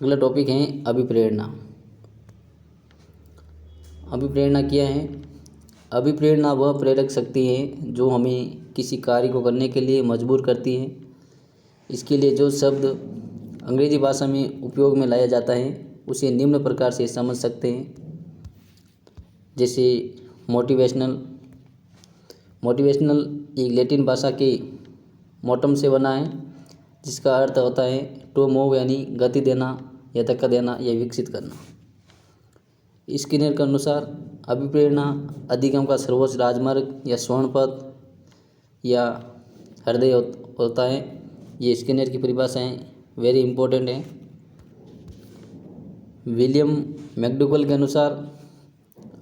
अगला टॉपिक है अभिप्रेरणा। अभिप्रेरणा क्या है? अभिप्रेरणा वह प्रेरक शक्ति है जो हमें किसी कार्य को करने के लिए मजबूर करती है। इसके लिए जो शब्द अंग्रेजी भाषा में उपयोग में लाया जाता है उसे निम्न प्रकार से समझ सकते हैं। जैसे मोटिवेशनल। मोटिवेशनल एक लैटिन भाषा के मोटम से बना है, जिसका अर्थ होता है टू मूव, यानी गति देना या धक्का देना या विकसित करना। स्किनर के अनुसार अभिप्रेरणा अधिगम का सर्वोच्च राजमार्ग या स्वर्ण पथ या हृदय होता है। ये स्किनर की परिभाषाएं वेरी इंपॉर्टेंट है। विलियम मैकडूगल के अनुसार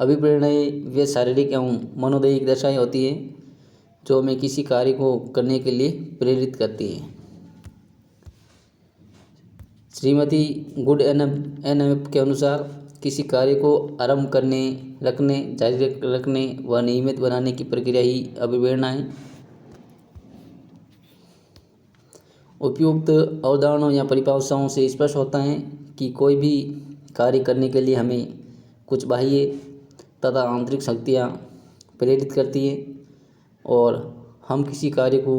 अभिप्रेरणाएं वे शारीरिक एवं मनोदैहिक दशाएं होती हैं जो हमें किसी कार्य को करने के लिए प्रेरित करती हैं। श्रीमती गुड एन के अनुसार किसी कार्य को आरंभ करने, रखने, जारी रखने व नियमित बनाने की प्रक्रिया ही अभिप्रेरणा है। उपयुक्त अवधारणाओं या परिभाषाओं से स्पष्ट होता है कि कोई भी कार्य करने के लिए हमें कुछ बाह्य तथा आंतरिक शक्तियाँ प्रेरित करती हैं और हम किसी कार्य को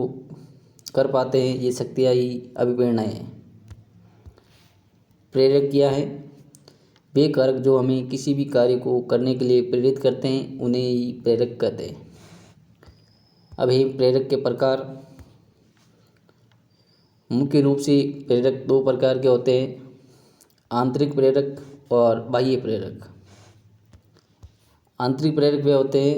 कर पाते हैं। ये शक्तियाँ ही अभिप्रेरणाएं हैं। प्रेरक क्या है? वे कारक जो हमें किसी भी कार्य को करने के लिए प्रेरित करते हैं उन्हें ही प्रेरक कहते हैं। अब ये प्रेरक के प्रकार। मुख्य रूप से प्रेरक दो प्रकार के होते हैं, आंतरिक प्रेरक और बाह्य प्रेरक। आंतरिक प्रेरक वे होते हैं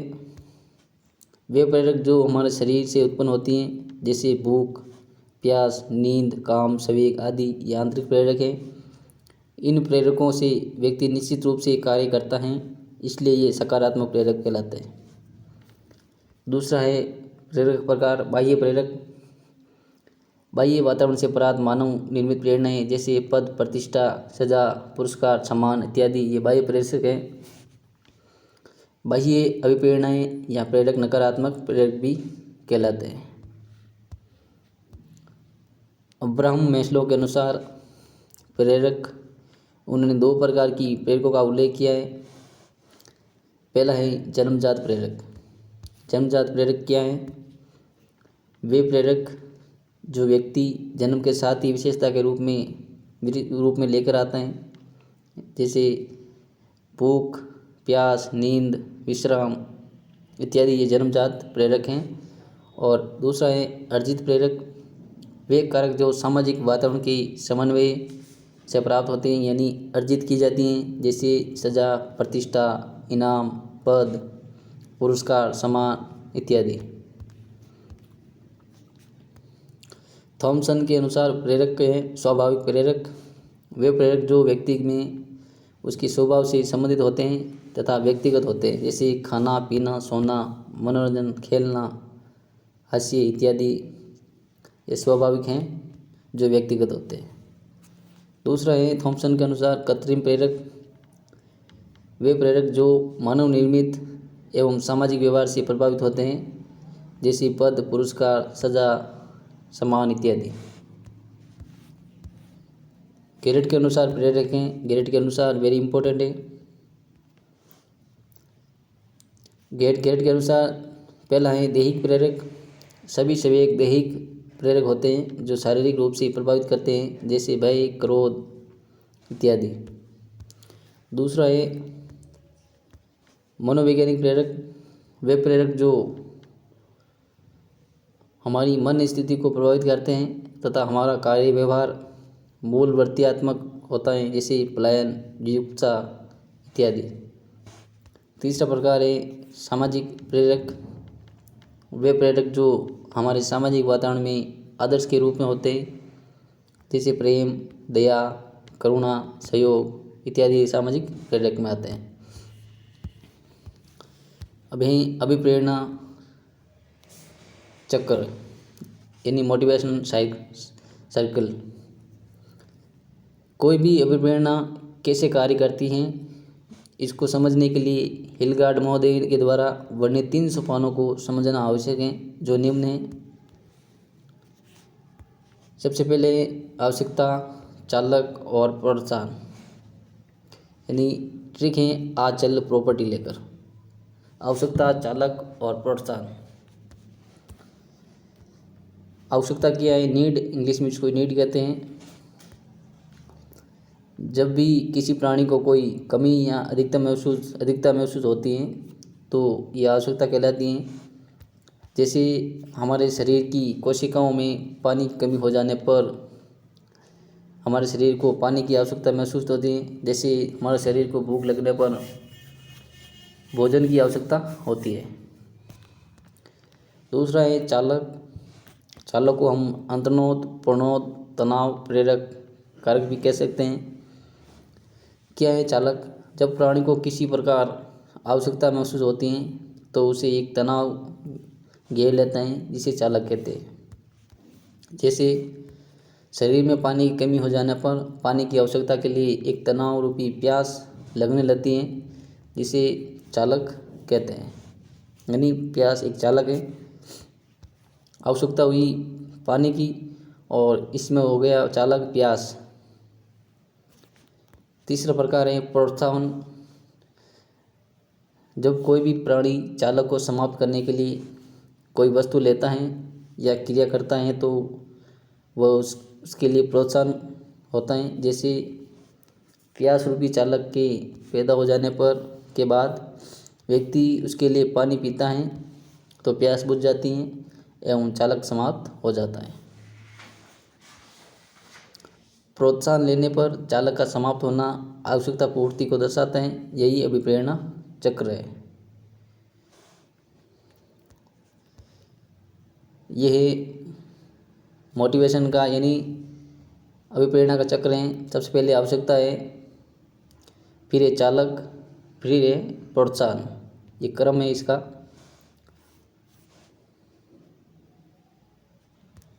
वे प्रेरक जो हमारे शरीर से उत्पन्न होती हैं, जैसे भूख, प्यास, नींद, काम, संवेग आदि। ये आंतरिक प्रेरक है। इन प्रेरकों से व्यक्ति निश्चित रूप से कार्य करता है, इसलिए ये सकारात्मक प्रेरक कहलाते हैं। दूसरा है प्रेरक प्रकार बाह्य प्रेरक। बाह्य वातावरण से प्राप्त मानव निर्मित प्रेरणाएं जैसे पद, प्रतिष्ठा, सजा, पुरस्कार, सम्मान इत्यादि ये बाह्य प्रेरक हैं। बाह्य अभिप्रेरणाएं या प्रेरक नकारात्मक प्रेरक भी कहलाते हैं। अब्राहम मैस्लो के अनुसार प्रेरक, उन्होंने दो प्रकार की प्रेरकों का उल्लेख किया है। पहला है जन्मजात प्रेरक। जन्मजात प्रेरक क्या है? वे प्रेरक जो व्यक्ति जन्म के साथ ही विशेषता के रूप में लेकर आता है, जैसे भूख, प्यास, नींद, विश्राम इत्यादि। ये जन्मजात प्रेरक हैं। और दूसरा है अर्जित प्रेरक। वे कारक जो सामाजिक वातावरण के समन्वय से प्राप्त होते हैं, यानी अर्जित की जाती हैं, जैसे सजा, प्रतिष्ठा, इनाम, पद, पुरस्कार, सम्मान इत्यादि। थॉमसन के अनुसार प्रेरक हैं स्वाभाविक प्रेरक। वे प्रेरक जो व्यक्ति में उसके स्वभाव से संबंधित होते हैं तथा व्यक्तिगत होते हैं, जैसे खाना, पीना, सोना, मनोरंजन, खेलना, हास्य इत्यादि। ये स्वाभाविक हैं जो व्यक्तिगत होते हैं। दूसरा है थॉमसन के अनुसार कृत्रिम प्रेरक। वे प्रेरक जो मानव निर्मित एवं सामाजिक व्यवहार से प्रभावित होते हैं, जैसे पद, पुरस्कार, सजा, सम्मान इत्यादि। गेरेट के अनुसार प्रेरक हैं। गेरेट के अनुसार वेरी इंपॉर्टेंट है। गेरेट के अनुसार पहला है दैहिक प्रेरक। सभी संवेग दैहिक प्रेरक होते हैं जो शारीरिक रूप से प्रभावित करते हैं, जैसे भय, क्रोध इत्यादि। दूसरा है मनोवैज्ञानिक प्रेरक। वे प्रेरक जो हमारी मन स्थिति को प्रभावित करते हैं तथा हमारा कार्य व्यवहार मूल वर्त्यात्मक होता है, जैसे पलायन, जुगुप्सा इत्यादि। तीसरा प्रकार है सामाजिक प्रेरक। वे प्रेरक जो हमारे सामाजिक वातावरण में आदर्श के रूप में होते हैं, जैसे प्रेम, दया, करुणा, सहयोग इत्यादि सामाजिक प्रेरक में आते हैं। अभिप्रेरणा चक्र यानी मोटिवेशन सर्कल। कोई भी अभिप्रेरणा कैसे कार्य करती हैं, इसको समझने के लिए हिलगार्ड महोदय के द्वारा वर्णित 3 सोपानों को समझना आवश्यक है, जो निम्न है। सबसे पहले आवश्यकता, चालक और प्रोत्साहन, यानी ट्रिक है आज चल प्रॉपर्टी लेकर। आवश्यकता, चालक और प्रोत्साहन। आवश्यकता क्या है? नीड, इंग्लिश में इसको नीड कहते हैं। जब भी किसी प्राणी को कोई कमी या अधिकता महसूस होती है तो ये आवश्यकता कहलाती है। जैसे हमारे शरीर की कोशिकाओं में पानी की कमी हो जाने पर हमारे शरीर को पानी की आवश्यकता महसूस होती है। जैसे हमारे शरीर को भूख लगने पर भोजन की आवश्यकता होती है। दूसरा है चालक। चालक को हम अंतर्नोद, प्रणोद, तनाव प्रेरक कारक भी कह सकते हैं। क्या है चालक? जब प्राणी को किसी प्रकार आवश्यकता महसूस होती है तो उसे एक तनाव घेर लेता है, जिसे चालक कहते हैं। जैसे शरीर में पानी की कमी हो जाने पर पानी की आवश्यकता के लिए एक तनाव रूपी प्यास लगने लगती है, जिसे चालक कहते हैं। यानी प्यास एक चालक है। आवश्यकता हुई पानी की और इसमें हो गया चालक प्यास। तीसरा प्रकार है प्रोत्साहन। जब कोई भी प्राणी चालक को समाप्त करने के लिए कोई वस्तु लेता है या क्रिया करता है तो वह उसके लिए प्रोत्साहन होता है। जैसे प्यास रूपी चालक के पैदा हो जाने पर के बाद व्यक्ति उसके लिए पानी पीता है तो प्यास बुझ जाती है एवं चालक समाप्त हो जाता है। प्रोत्साहन लेने पर चालक का समाप्त होना आवश्यकता पूर्ति को दर्शाता है। यही अभिप्रेरणा चक्र है। यह है मोटिवेशन का, यानी अभिप्रेरणा का चक्र है। सबसे पहले आवश्यकता है, फिर है चालक, फिर है प्रोत्साहन। ये क्रम है इसका।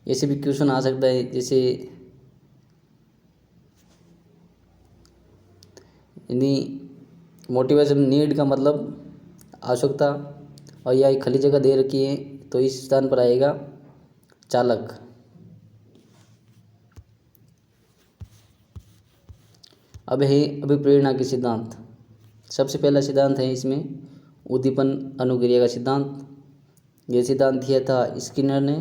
ऐसे भी क्वेश्चन आ सकता है, जैसे यानी मोटिवेशन नीड का मतलब आवश्यकता, और यह खाली जगह दे रखी है तो इस स्थान पर आएगा चालक। अब है अभिप्रेरणा के सिद्धांत। सबसे पहला सिद्धांत है इसमें उद्दीपन अनुक्रिया का सिद्धांत। यह सिद्धांत दिया था स्किनर ने,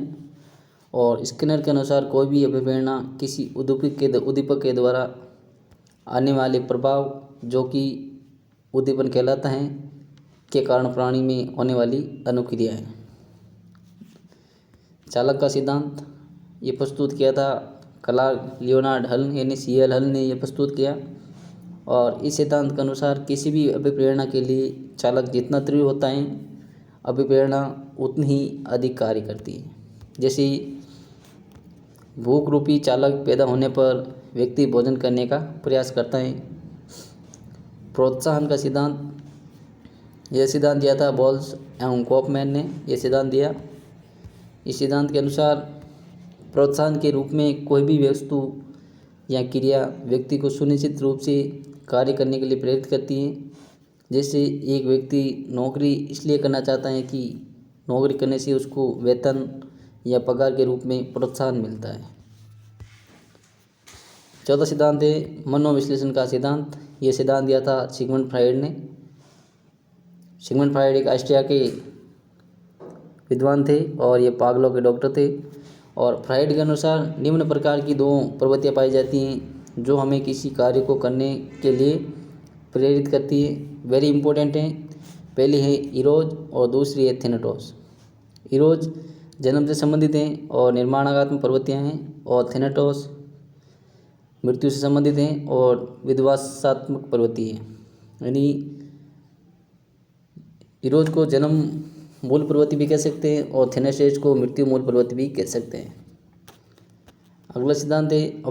और स्किनर के अनुसार कोई भी अभिप्रेरणा किसी उद्दीपक के द्वारा आने वाले प्रभाव, जो कि उद्दीपन कहलाता है, के कारण प्राणी में होने वाली अनुक्रिया है। चालक का सिद्धांत ये प्रस्तुत किया था क्लार्क लियोनार्ड हल, यानी CL हल ने यह प्रस्तुत किया। और इस सिद्धांत के अनुसार किसी भी अभिप्रेरणा के लिए चालक जितना तीव्र होता है, अभिप्रेरणा उतनी ही अधिक कार्य करती है। जैसे भूख रूपी चालक पैदा होने पर व्यक्ति भोजन करने का प्रयास करता है। प्रोत्साहन का सिद्धांत, यह सिद्धांत दिया था बॉल्स एवं कॉफमैन ने यह सिद्धांत दिया। इस सिद्धांत के अनुसार प्रोत्साहन के रूप में कोई भी वस्तु या क्रिया व्यक्ति को सुनिश्चित रूप से कार्य करने के लिए प्रेरित करती है। जैसे एक व्यक्ति नौकरी इसलिए करना चाहता है कि नौकरी करने से उसको वेतन या पगार के रूप में प्रोत्साहन मिलता है। चौथा सिद्धांत है मनोविश्लेषण का सिद्धांत। यह सिद्धांत दिया था सिगमंड फ्राइड ने। सिगमंड फ्राइड एक ऑस्ट्रिया के विद्वान थे और ये पागलों के डॉक्टर थे। और फ्राइड के अनुसार निम्न प्रकार की दो प्रवृत्तियाँ पाई जाती हैं जो हमें किसी कार्य को करने के लिए प्रेरित करती है। वेरी इंपॉर्टेंट है। पहली है इरोज और दूसरी है थेनेटोस। इरोज जन्म से संबंधित हैं और निर्माणात्मक प्रवृत्तियाँ हैं, और थेनेटोस मृत्यु से संबंधित हैं और विध्वंसात्मक प्रवृत्ति है। यानी इरोज को जन्म मूल प्रवृत्ति भी कह सकते हैं और थेनेटोस को मृत्यु मूल प्रवृत्ति भी कह सकते हैं। अगला सिद्धांत है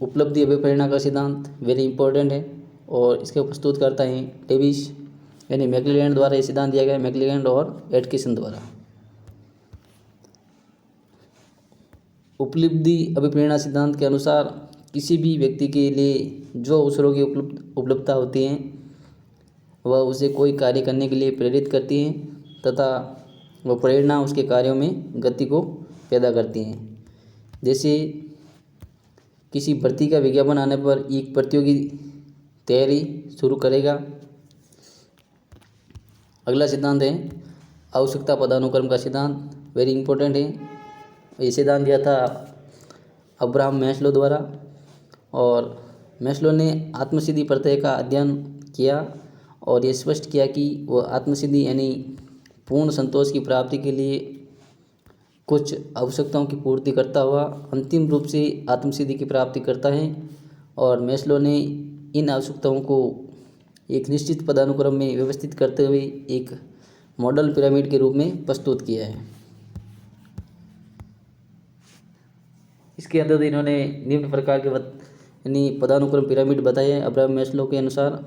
उपलब्धि अभिप्रेरणा का सिद्धांत। वेरी इंपॉर्टेंट है और इसके प्रस्तुत करता है डेविस, यानी मैक्लेलैंड द्वारा ये सिद्धांत दिया गया है, मैक्लेलैंड और एटकिंसन द्वारा। उपलब्धि अभिप्रेरणा सिद्धांत के अनुसार किसी भी व्यक्ति के लिए जो अवसरों की उपलब्धता होती है वह उसे कोई कार्य करने के लिए प्रेरित करती है तथा वह प्रेरणा उसके कार्यों में गति को पैदा करती हैं। जैसे किसी भर्ती का विज्ञापन आने पर एक प्रतियोगी तैयारी शुरू करेगा। अगला सिद्धांत है आवश्यकता पदानुक्रम का सिद्धांत, वेरी इंपॉर्टेंट है। ये सिद्धांत दिया था अब्राहम मैस्लो द्वारा, और मैस्लो ने आत्मसिद्धि प्रत्यय का अध्ययन किया और ये स्पष्ट किया कि वह आत्मसिद्धि यानी पूर्ण संतोष की प्राप्ति के लिए कुछ आवश्यकताओं की पूर्ति करता हुआ अंतिम रूप से आत्मसिद्धि की प्राप्ति करता है। और मैस्लो ने इन आवश्यकताओं को एक निश्चित पदानुक्रम में व्यवस्थित करते हुए एक मॉडल पिरामिड के रूप में प्रस्तुत किया है। इसके अंदर इन्होंने निम्न प्रकार के यानी पदानुक्रम पिरामिड बताए हैं अब्राहम मैस्लो के अनुसार।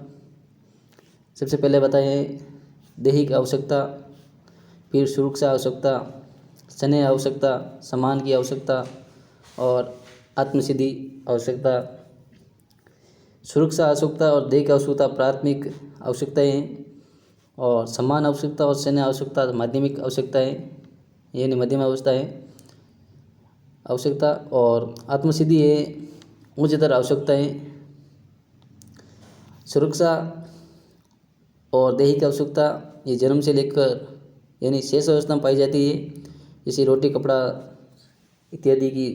सबसे पहले बताए हैं दैहिक आवश्यकता, फिर सुरक्षा आवश्यकता, स्नेह आवश्यकता, सम्मान की आवश्यकता और आत्मसिद्धि आवश्यकता। सुरक्षा आवश्यकता और दैहिक आवश्यकता प्राथमिक आवश्यकताएं हैं, और सम्मान आवश्यकता और स्नेह आवश्यकता माध्यमिक आवश्यकताएं यानी मध्यम अवस्था है आवश्यकता, और आत्मसिद्धि है उच्चतर आवश्यकताएं। सुरक्षा और दैहिक आवश्यकता ये जन्म से लेकर यानी शेष अवस्था में पाई जाती है, जैसे रोटी कपड़ा इत्यादि की